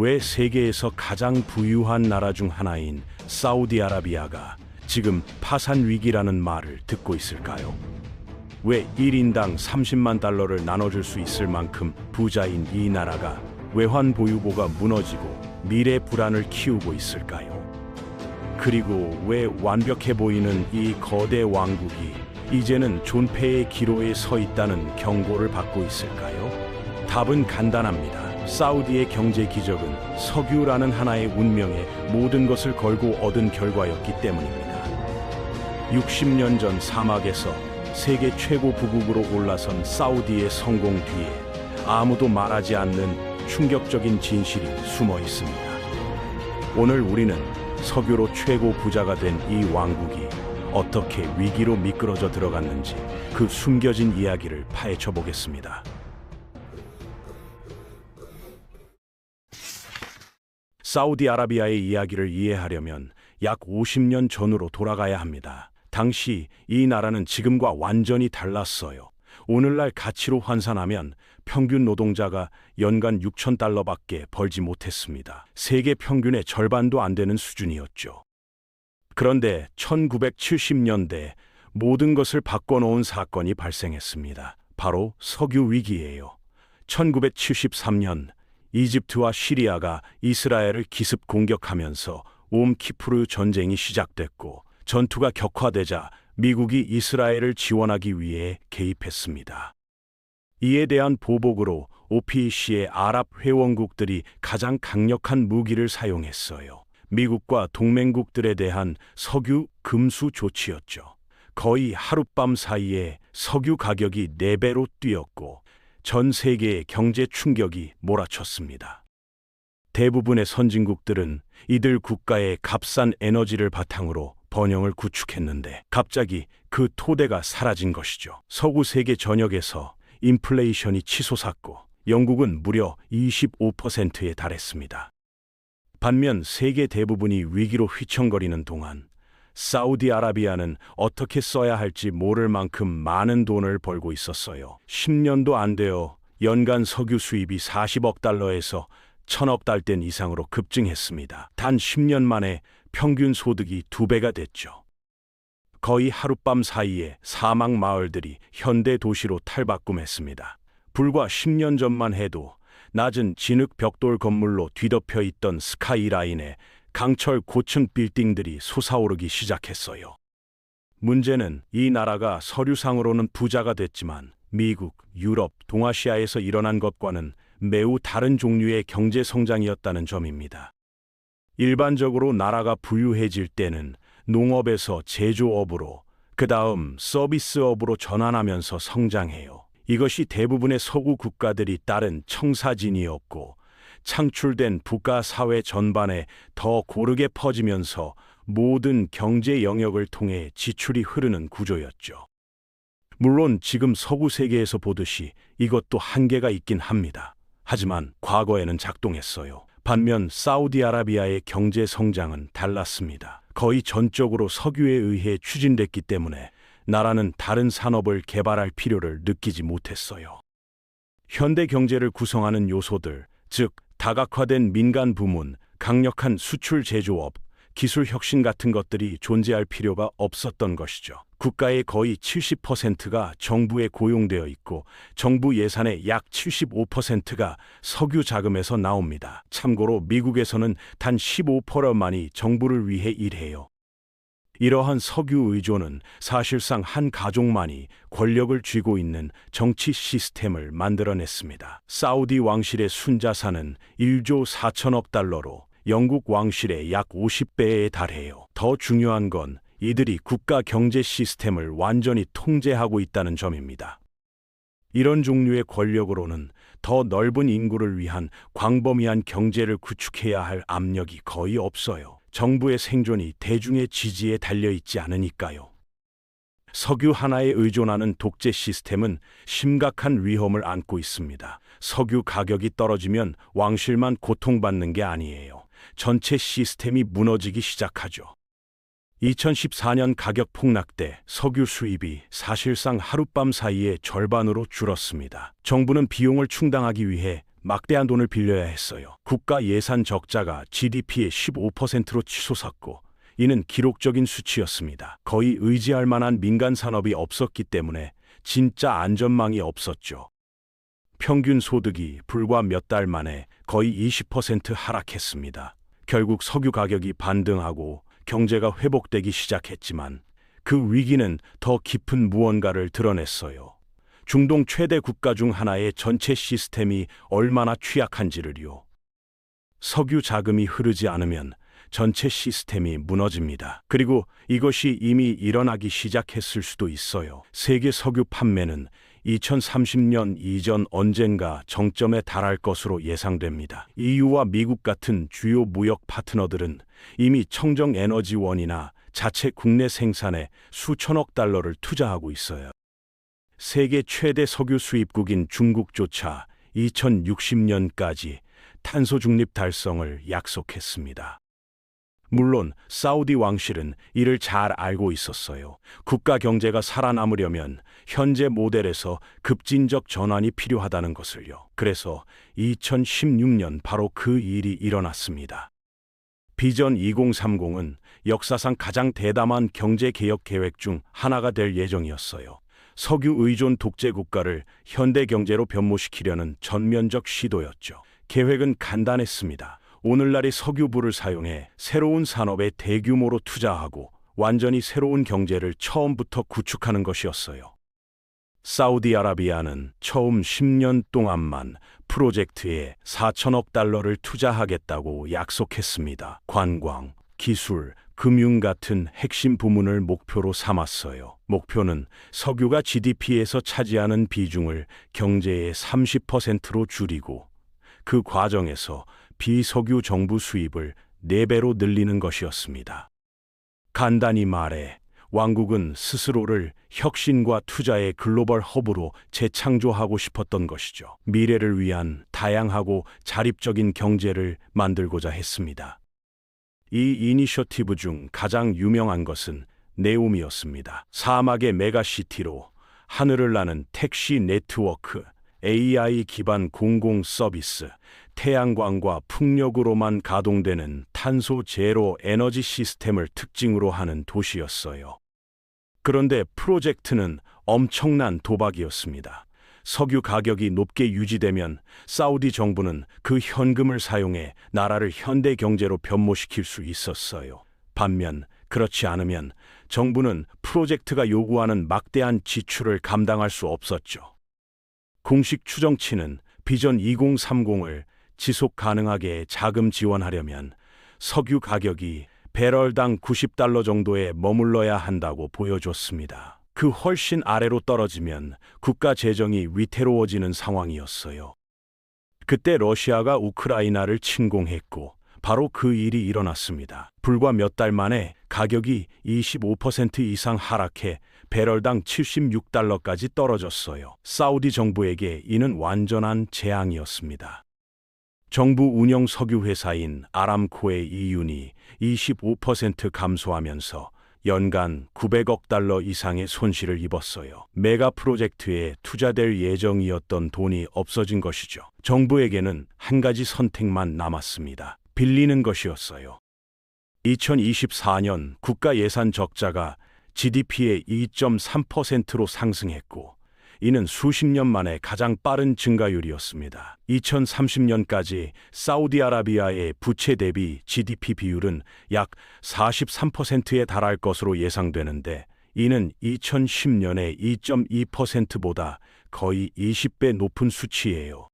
왜 세계에서 가장 부유한 나라 중 하나인 사우디아라비아가 지금 파산 위기라는 말을 듣고 있을까요? 왜 1인당 30만 달러를 나눠줄 수 있을 만큼 부자인 이 나라가 외환 보유고가 무너지고 미래 불안을 키우고 있을까요? 그리고 왜 완벽해 보이는 이 거대 왕국이 이제는 존폐의 기로에 서 있다는 경고를 받고 있을까요? 답은 간단합니다. 사우디의 경제 기적은 석유라는 하나의 운명에 모든 것을 걸고 얻은 결과였기 때문입니다. 60년 전 사막에서 세계 최고 부국으로 올라선 사우디의 성공 뒤에 아무도 말하지 않는 충격적인 진실이 숨어 있습니다. 오늘 우리는 석유로 최고 부자가 된 이 왕국이 어떻게 위기로 미끄러져 들어갔는지 그 숨겨진 이야기를 파헤쳐 보겠습니다. 사우디아라비아의 이야기를 이해하려면 약 50년 전으로 돌아가야 합니다. 당시 이 나라는 지금과 완전히 달랐어요. 오늘날 가치로 환산하면 평균 노동자가 연간 6,000달러밖에 벌지 못했습니다. 세계 평균의 절반도 안 되는 수준이었죠. 그런데 1970년대 모든 것을 바꿔놓은 사건이 발생했습니다. 바로 석유 위기예요. 1973년 이집트와 시리아가 이스라엘을 기습 공격하면서 옴키푸르 전쟁이 시작됐고 전투가 격화되자 미국이 이스라엘을 지원하기 위해 개입했습니다. 이에 대한 보복으로 OPEC의 아랍 회원국들이 가장 강력한 무기를 사용했어요. 미국과 동맹국들에 대한 석유 금수 조치였죠. 거의 하룻밤 사이에 석유 가격이 4배로 뛰었고 전 세계의 경제 충격이 몰아쳤습니다. 대부분의 선진국들은 이들 국가의 값싼 에너지를 바탕으로 번영을 구축했는데 갑자기 그 토대가 사라진 것이죠. 서구 세계 전역에서 인플레이션이 치솟았고 영국은 무려 25%에 달했습니다. 반면 세계 대부분이 위기로 휘청거리는 동안 사우디아라비아는 어떻게 써야 할지 모를 만큼 많은 돈을 벌고 있었어요. 10년도 안 되어 연간 석유 수입이 40억 달러에서 1,000억 달러 이상으로 급증했습니다. 단 10년 만에 평균 소득이 2배가 됐죠. 거의 하룻밤 사이에 사막 마을들이 현대 도시로 탈바꿈했습니다. 불과 10년 전만 해도 낮은 진흙 벽돌 건물로 뒤덮여 있던 스카이라인에 강철 고층 빌딩들이 솟아오르기 시작했어요. 문제는 이 나라가 서류상으로는 부자가 됐지만 미국, 유럽, 동아시아에서 일어난 것과는 매우 다른 종류의 경제 성장이었다는 점입니다. 일반적으로 나라가 부유해질 때는 농업에서 제조업으로, 그 다음 서비스업으로 전환하면서 성장해요. 이것이 대부분의 서구 국가들이 따른 청사진이었고 창출된 국가 사회 전반에 더 고르게 퍼지면서 모든 경제 영역을 통해 지출이 흐르는 구조였죠. 물론 지금 서구 세계에서 보듯이 이것도 한계가 있긴 합니다. 하지만 과거에는 작동했어요. 반면 사우디아라비아의 경제 성장은 달랐습니다. 거의 전적으로 석유에 의해 추진됐기 때문에 나라는 다른 산업을 개발할 필요를 느끼지 못했어요. 현대 경제를 구성하는 요소들, 즉 다각화된 민간 부문, 강력한 수출 제조업, 기술 혁신 같은 것들이 존재할 필요가 없었던 것이죠. 국가의 거의 70%가 정부에 고용되어 있고 정부 예산의 약 75%가 석유 자금에서 나옵니다. 참고로 미국에서는 단 15%만이 정부를 위해 일해요. 이러한 석유 의존은 사실상 한 가족만이 권력을 쥐고 있는 정치 시스템을 만들어냈습니다. 사우디 왕실의 순자산은 1조 4천억 달러로 영국 왕실의 약 50배에 달해요. 더 중요한 건 이들이 국가 경제 시스템을 완전히 통제하고 있다는 점입니다. 이런 종류의 권력으로는 더 넓은 인구를 위한 광범위한 경제를 구축해야 할 압력이 거의 없어요. 정부의 생존이 대중의 지지에 달려있지 않으니까요. 석유 하나에 의존하는 독재 시스템은 심각한 위험을 안고 있습니다. 석유 가격이 떨어지면 왕실만 고통받는 게 아니에요. 전체 시스템이 무너지기 시작하죠. 2014년 가격 폭락 때 석유 수입이 사실상 하룻밤 사이에 절반으로 줄었습니다. 정부는 비용을 충당하기 위해 막대한 돈을 빌려야 했어요. 국가 예산 적자가 GDP의 15%로 치솟았고, 이는 기록적인 수치였습니다. 거의 의지할 만한 민간 산업이 없었기 때문에 진짜 안전망이 없었죠. 평균 소득이 불과 몇 달 만에 거의 20% 하락했습니다. 결국 석유 가격이 반등하고 경제가 회복되기 시작했지만 그 위기는 더 깊은 무언가를 드러냈어요. 중동 최대 국가 중 하나의 전체 시스템이 얼마나 취약한지를요. 석유 자금이 흐르지 않으면 전체 시스템이 무너집니다. 그리고 이것이 이미 일어나기 시작했을 수도 있어요. 세계 석유 판매는 2030년 이전 언젠가 정점에 달할 것으로 예상됩니다. EU와 미국 같은 주요 무역 파트너들은 이미 청정 에너지원이나 자체 국내 생산에 수천억 달러를 투자하고 있어요. 세계 최대 석유 수입국인 중국조차 2060년까지 탄소 중립 달성을 약속했습니다. 물론 사우디 왕실은 이를 잘 알고 있었어요. 국가 경제가 살아남으려면 현재 모델에서 급진적 전환이 필요하다는 것을요. 그래서 2016년 바로 그 일이 일어났습니다. 비전 2030은 역사상 가장 대담한 경제개혁 계획 중 하나가 될 예정이었어요. 석유 의존 독재 국가를 현대 경제로 변모시키려는 전면적 시도였죠. 계획은 간단했습니다. 오늘날의 석유부를 사용해 새로운 산업에 대규모로 투자하고 완전히 새로운 경제를 처음부터 구축하는 것이었어요. 사우디아라비아는 처음 10년 동안만 프로젝트에 4천억 달러를 투자하겠다고 약속했습니다. 관광, 기술, 금융 같은 핵심 부문을 목표로 삼았어요. 목표는 석유가 GDP에서 차지하는 비중을 경제의 30%로 줄이고 그 과정에서 비석유 정부 수입을 4배로 늘리는 것이었습니다. 간단히 말해 왕국은 스스로를 혁신과 투자의 글로벌 허브로 재창조하고 싶었던 것이죠. 미래를 위한 다양하고 자립적인 경제를 만들고자 했습니다. 이 이니셔티브 중 가장 유명한 것은 네움이었습니다. 사막의 메가시티로 하늘을 나는 택시 네트워크, AI 기반 공공 서비스, 태양광과 풍력으로만 가동되는 탄소 제로 에너지 시스템을 특징으로 하는 도시였어요. 그런데 프로젝트는 엄청난 도박이었습니다. 석유 가격이 높게 유지되면 사우디 정부는 그 현금을 사용해 나라를 현대 경제로 변모시킬 수 있었어요. 반면 그렇지 않으면 정부는 프로젝트가 요구하는 막대한 지출을 감당할 수 없었죠. 공식 추정치는 비전 2030을 지속 가능하게 자금 지원하려면 석유 가격이 배럴당 90달러 정도에 머물러야 한다고 보여줬습니다. 그 훨씬 아래로 떨어지면 국가 재정이 위태로워지는 상황이었어요. 그때 러시아가 우크라이나를 침공했고 바로 그 일이 일어났습니다. 불과 몇 달 만에 가격이 25% 이상 하락해 배럴당 76달러까지 떨어졌어요. 사우디 정부에게 이는 완전한 재앙이었습니다. 정부 운영 석유 회사인 아람코의 이윤이 25% 감소하면서 연간 900억 달러 이상의 손실을 입었어요. 메가 프로젝트에 투자될 예정이었던 돈이 없어진 것이죠. 정부에게는 한 가지 선택만 남았습니다. 빌리는 것이었어요. 2024년 국가 예산 적자가 GDP의 2.3%로 상승했고 이는 수십 년 만에 가장 빠른 증가율이었습니다. 2030년까지 사우디아라비아의 부채 대비 GDP 비율은 약 43%에 달할 것으로 예상되는데 이는 2010년의 2.2%보다 거의 20배 높은 수치예요.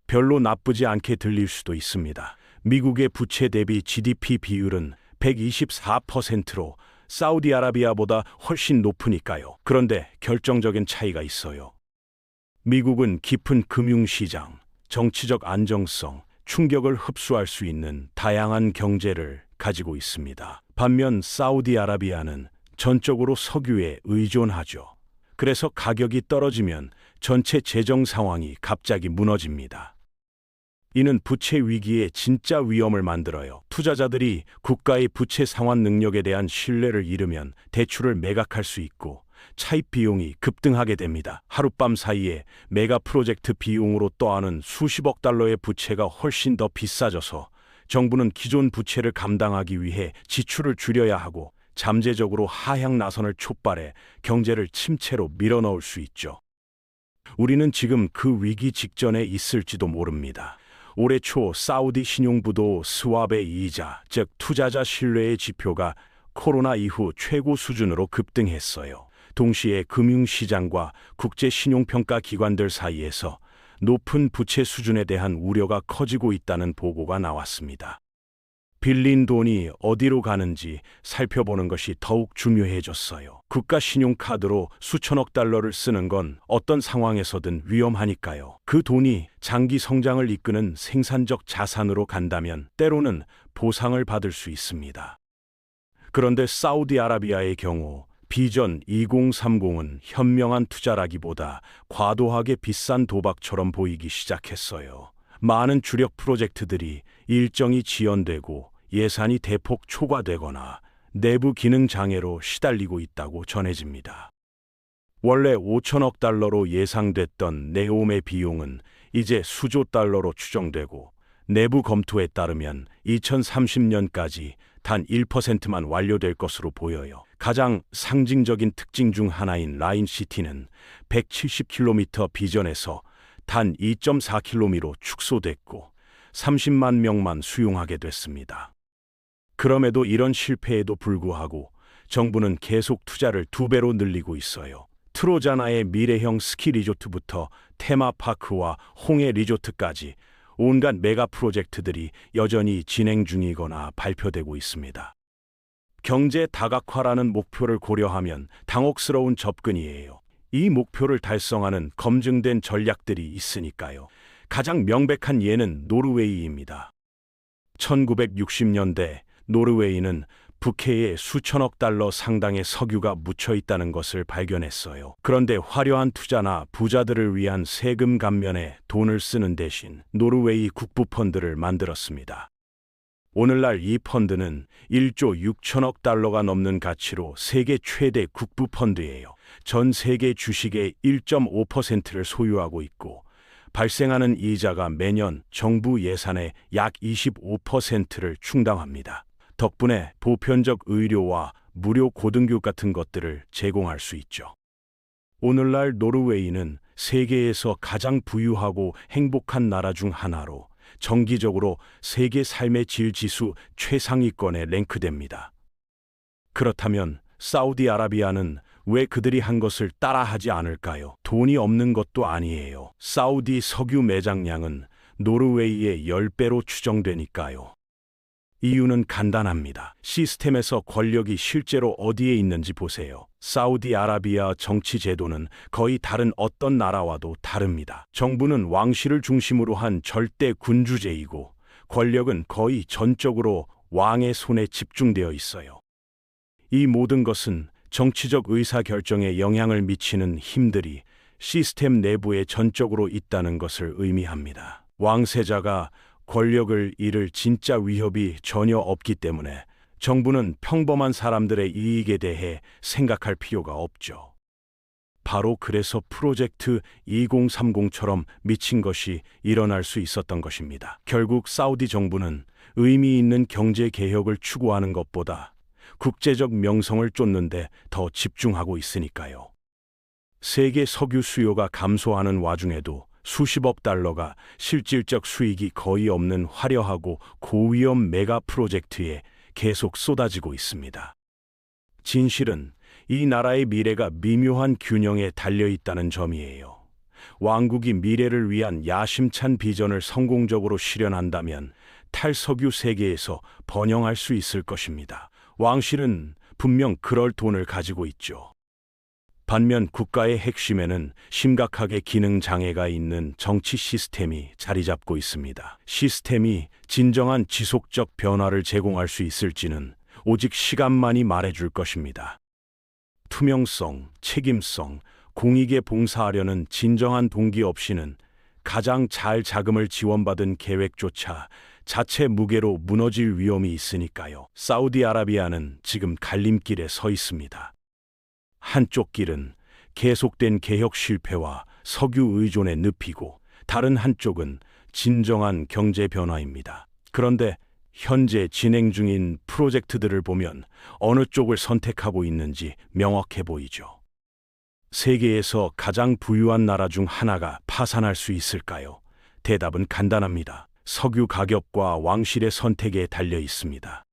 별로 나쁘지 않게 들릴 수도 있습니다. 미국의 부채 대비 GDP 비율은 124%로 사우디아라비아보다 훨씬 높으니까요. 그런데 결정적인 차이가 있어요. 미국은 깊은 금융시장, 정치적 안정성, 충격을 흡수할 수 있는 다양한 경제를 가지고 있습니다. 반면 사우디아라비아는 전적으로 석유에 의존하죠. 그래서 가격이 떨어지면 전체 재정 상황이 갑자기 무너집니다. 이는 부채 위기의 진짜 위험을 만들어요. 투자자들이 국가의 부채 상환 능력에 대한 신뢰를 잃으면 대출을 매각할 수 있고 차입 비용이 급등하게 됩니다. 하룻밤 사이에 메가 프로젝트 비용으로 떠안은 수십억 달러의 부채가 훨씬 더 비싸져서 정부는 기존 부채를 감당하기 위해 지출을 줄여야 하고 잠재적으로 하향 나선을 촉발해 경제를 침체로 밀어넣을 수 있죠. 우리는 지금 그 위기 직전에 있을지도 모릅니다. 올해 초 사우디 신용부도 스왑의 이자, 즉 투자자 신뢰의 지표가 코로나 이후 최고 수준으로 급등했어요. 동시에 금융시장과 국제신용평가 기관들 사이에서 높은 부채 수준에 대한 우려가 커지고 있다는 보고가 나왔습니다. 빌린 돈이 어디로 가는지 살펴보는 것이 더욱 중요해졌어요. 국가 신용카드로 수천억 달러를 쓰는 건 어떤 상황에서든 위험하니까요. 그 돈이 장기 성장을 이끄는 생산적 자산으로 간다면 때로는 보상을 받을 수 있습니다. 그런데 사우디아라비아의 경우 비전 2030은 현명한 투자라기보다 과도하게 비싼 도박처럼 보이기 시작했어요. 많은 주력 프로젝트들이 일정이 지연되고 예산이 대폭 초과되거나 내부 기능 장애로 시달리고 있다고 전해집니다. 원래 5천억 달러로 예상됐던 네옴의 비용은 이제 수조 달러로 추정되고 내부 검토에 따르면 2030년까지 단 1%만 완료될 것으로 보여요. 가장 상징적인 특징 중 하나인 라인시티는 170km 비전에서 단 2.4km로 축소됐고 30만 명만 수용하게 됐습니다. 그럼에도 이런 실패에도 불구하고 정부는 계속 투자를 2배로 늘리고 있어요. 트로자나의 미래형 스키 리조트부터 테마파크와 홍해 리조트까지 온갖 메가 프로젝트들이 여전히 진행 중이거나 발표되고 있습니다. 경제 다각화라는 목표를 고려하면 당혹스러운 접근이에요. 이 목표를 달성하는 검증된 전략들이 있으니까요. 가장 명백한 예는 노르웨이입니다. 1960년대 노르웨이는 북해에 수천억 달러 상당의 석유가 묻혀 있다는 것을 발견했어요. 그런데 화려한 투자나 부자들을 위한 세금 감면에 돈을 쓰는 대신 노르웨이 국부 펀드를 만들었습니다. 오늘날 이 펀드는 1조 6천억 달러가 넘는 가치로 세계 최대 국부 펀드예요. 전 세계 주식의 1.5%를 소유하고 있고 발생하는 이자가 매년 정부 예산의 약 25%를 충당합니다. 덕분에 보편적 의료와 무료 고등교육 같은 것들을 제공할 수 있죠. 오늘날 노르웨이는 세계에서 가장 부유하고 행복한 나라 중 하나로 정기적으로 세계 삶의 질 지수 최상위권에 랭크됩니다. 그렇다면 사우디아라비아는 왜 그들이 한 것을 따라하지 않을까요? 돈이 없는 것도 아니에요. 사우디 석유 매장량은 노르웨이의 10배로 추정되니까요. 이유는 간단합니다. 시스템에서 권력이 실제로 어디에 있는지 보세요. 사우디아라비아 정치 제도는 거의 다른 어떤 나라와도 다릅니다. 정부는 왕실을 중심으로 한 절대 군주제이고 권력은 거의 전적으로 왕의 손에 집중되어 있어요. 이 모든 것은 정치적 의사결정에 영향을 미치는 힘들이 시스템 내부에 전적으로 있다는 것을 의미합니다. 왕세자가 권력을 잃을 진짜 위협이 전혀 없기 때문에 정부는 평범한 사람들의 이익에 대해 생각할 필요가 없죠. 바로 그래서 프로젝트 2030처럼 미친 것이 일어날 수 있었던 것입니다. 결국 사우디 정부는 의미 있는 경제 개혁을 추구하는 것보다 국제적 명성을 쫓는데 더 집중하고 있으니까요. 세계 석유 수요가 감소하는 와중에도 수십억 달러가 실질적 수익이 거의 없는 화려하고 고위험 메가 프로젝트에 계속 쏟아지고 있습니다. 진실은 이 나라의 미래가 미묘한 균형에 달려 있다는 점이에요. 왕국이 미래를 위한 야심찬 비전을 성공적으로 실현한다면 탈석유 세계에서 번영할 수 있을 것입니다. 왕실은 분명 그럴 돈을 가지고 있죠. 반면 국가의 핵심에는 심각하게 기능 장애가 있는 정치 시스템이 자리 잡고 있습니다. 시스템이 진정한 지속적 변화를 제공할 수 있을지는 오직 시간만이 말해줄 것입니다. 투명성, 책임성, 공익에 봉사하려는 진정한 동기 없이는 가장 잘 자금을 지원받은 계획조차 자체 무게로 무너질 위험이 있으니까요. 사우디아라비아는 지금 갈림길에 서 있습니다. 한쪽 길은 계속된 개혁 실패와 석유 의존의 늪이고 다른 한쪽은 진정한 경제 변화입니다. 그런데 현재 진행 중인 프로젝트들을 보면 어느 쪽을 선택하고 있는지 명확해 보이죠. 세계에서 가장 부유한 나라 중 하나가 파산할 수 있을까요? 대답은 간단합니다. 석유 가격과 왕실의 선택에 달려 있습니다.